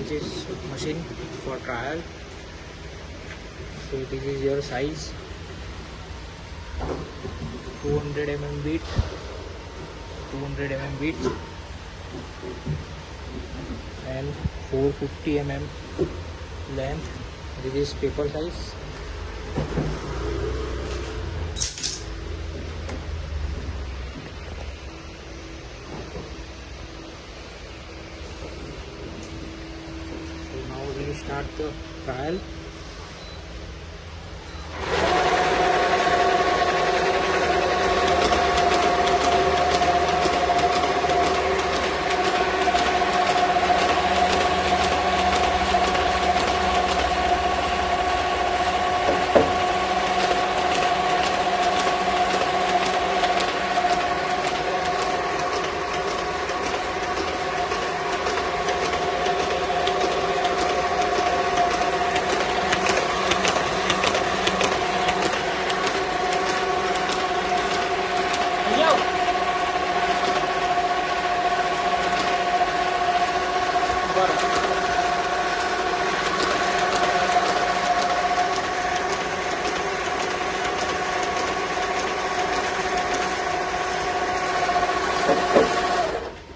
this is machine for trial. So this is your size, 200 mm bead, 200 mm bead and 450 mm length. This is paper size. So now we will start the trial.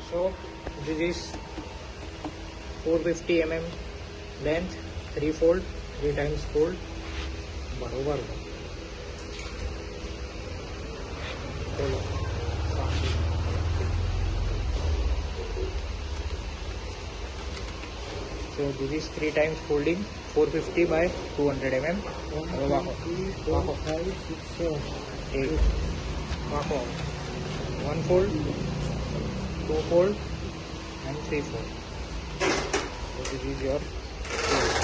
So this is 450 mm length, 3 fold, 3 times fold. बरोबर चलो. So this is 3 times folding, 450 by 200 mm. 1, 2, 3, 4, 5, 6, 7, 8. 1 fold, 2 fold and 3 fold. So this is your fold.